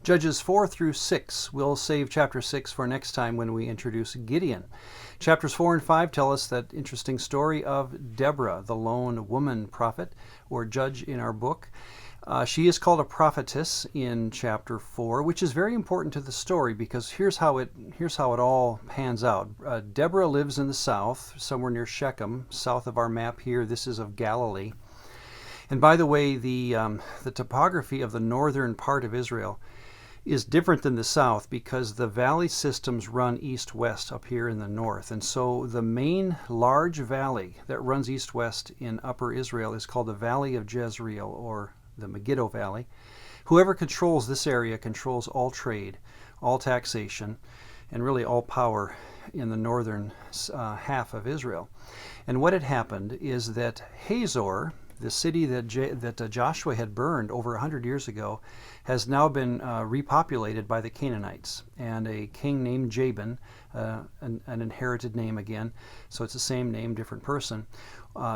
Judges 4 through 6. We'll save chapter 6 for next time when we introduce Gideon. Chapters 4 and 5 tell us that interesting story of Deborah, the lone woman prophet or judge in our book. She is called a prophetess in chapter 4, which is very important to the story because here's how it all pans out. Deborah lives in the south, somewhere near Shechem, south of our map here. This is of Galilee. And by the way, the topography of the northern part of Israel is different than the south because the valley systems run east-west up here in the north. And so the main large valley that runs east-west in Upper Israel is called the Valley of Jezreel, or the Megiddo Valley. Whoever controls this area controls all trade, all taxation, and really all power in the northern half of Israel. And what had happened is that Hazor, the city that Joshua had burned over 100 years ago, has now been repopulated by the Canaanites. And a king named Jabin, an inherited name again, so it's the same name, different person.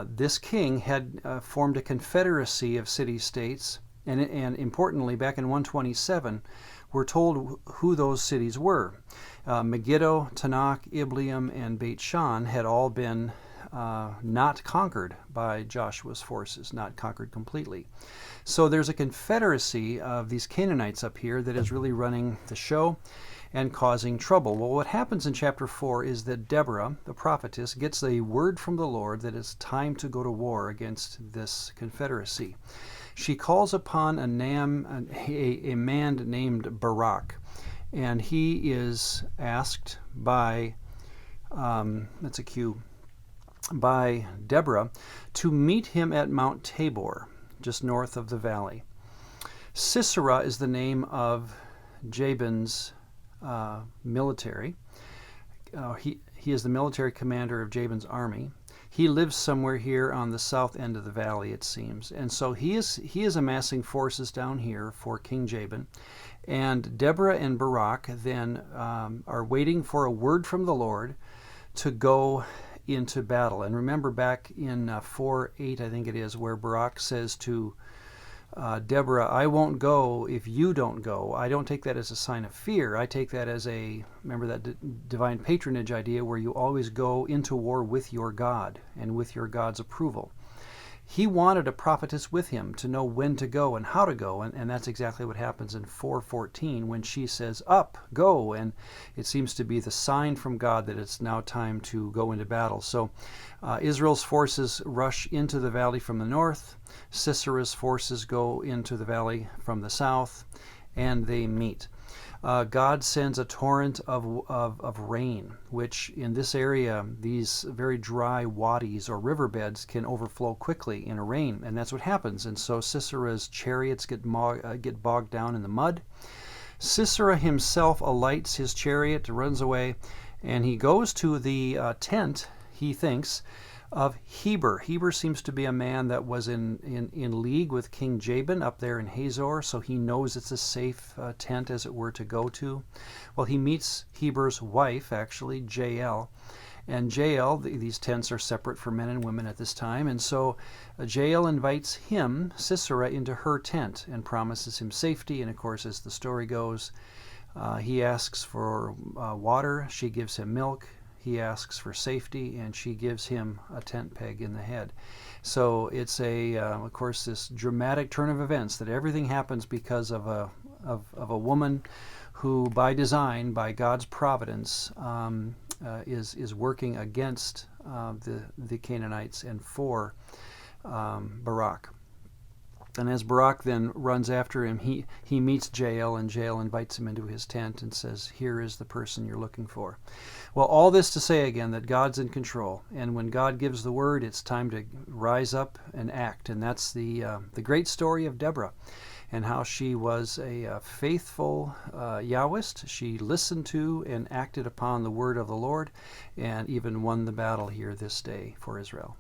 This king had formed a confederacy of city-states, and importantly, back in 127, we're told who those cities were. Megiddo, Tanakh, Ibleam, and Beit Shan had all been not conquered by Joshua's forces, not conquered completely. So there's a confederacy of these Canaanites up here that is really running the show and causing trouble. Well, what happens in chapter 4 is that Deborah, the prophetess, gets a word from the Lord that it's time to go to war against this confederacy. She calls upon a man named Barak, and he is asked by, that's a cue, by Deborah to meet him at Mount Tabor, just north of the valley. Sisera is the name of Jabin's military. He is the military commander of Jabin's army. He lives somewhere here on the south end of the valley, it seems. And so he is amassing forces down here for King Jabin. And Deborah and Barak then are waiting for a word from the Lord to go into battle. And remember back in 4:8, I think it is, where Barak says to Deborah, I won't go if you don't go. I don't take that as a sign of fear. I take that as remember that divine patronage idea where you always go into war with your God and with your God's approval. He wanted a prophetess with him to know when to go and how to go, and that's exactly what happens in 4:14 when she says, up, go, and it seems to be the sign from God that it's now time to go into battle. So Israel's forces rush into the valley from the north, Sisera's forces go into the valley from the south, and they meet. God sends a torrent of rain, which in this area, these very dry wadis or riverbeds can overflow quickly in a rain, and that's what happens. And so Sisera's chariots get bogged down in the mud. Sisera himself alights his chariot, runs away, and he goes to the tent, he thinks, of Heber. Heber seems to be a man that was in league with King Jabin up there in Hazor, so he knows it's a safe tent, as it were, to go to. Well, he meets Heber's wife, actually, Jael. And Jael, these tents are separate for men and women at this time, and so Jael invites him, Sisera, into her tent and promises him safety. And of course, as the story goes, he asks for water, she gives him milk. He asks for safety, and she gives him a tent peg in the head. So it's of course, this dramatic turn of events that everything happens because of a woman who, by design, by God's providence, is working against the Canaanites and for Barak. And as Barak then runs after him, he meets Jael, and Jael invites him into his tent and says, here is the person you're looking for. Well, all this to say again that God's in control, and when God gives the word, it's time to rise up and act. And that's the great story of Deborah and how she was a faithful Yahwist. She listened to and acted upon the word of the Lord and even won the battle here this day for Israel.